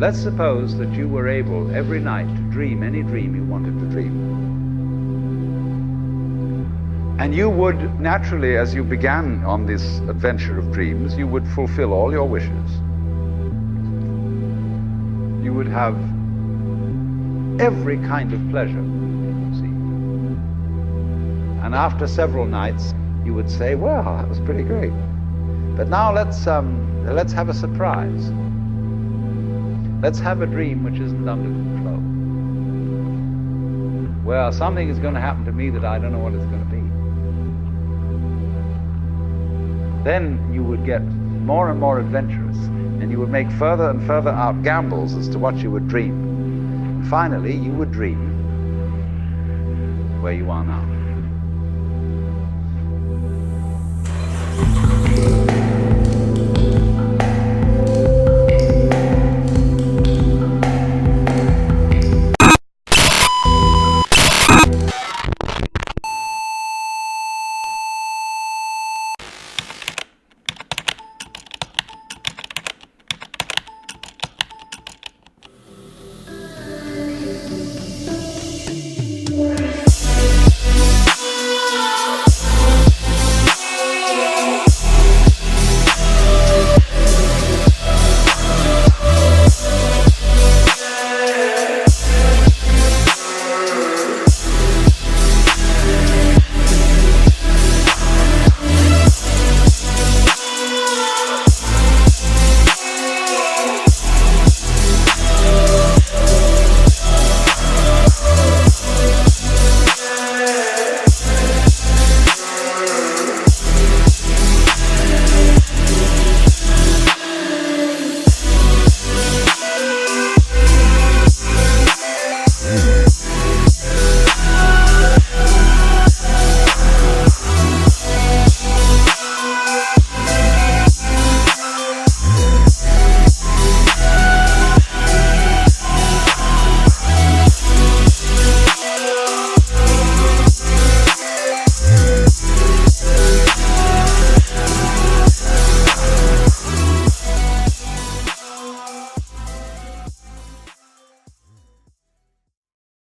Let's suppose that you were able every night to dream any dream you wanted to dream. And you would naturally, as you began on this adventure of dreams, you would fulfill all your wishes. You would have every kind of pleasure you conceived. And after several nights, you would say, well, that was pretty great. But now let's have a surprise. Let's have a dream which isn't under control. Well, something is going to happen to me that I don't know what it's going to be. Then you would get more and more adventurous, and you would make further and further out gambles as to what you would dream. And finally, you would dream where you are now.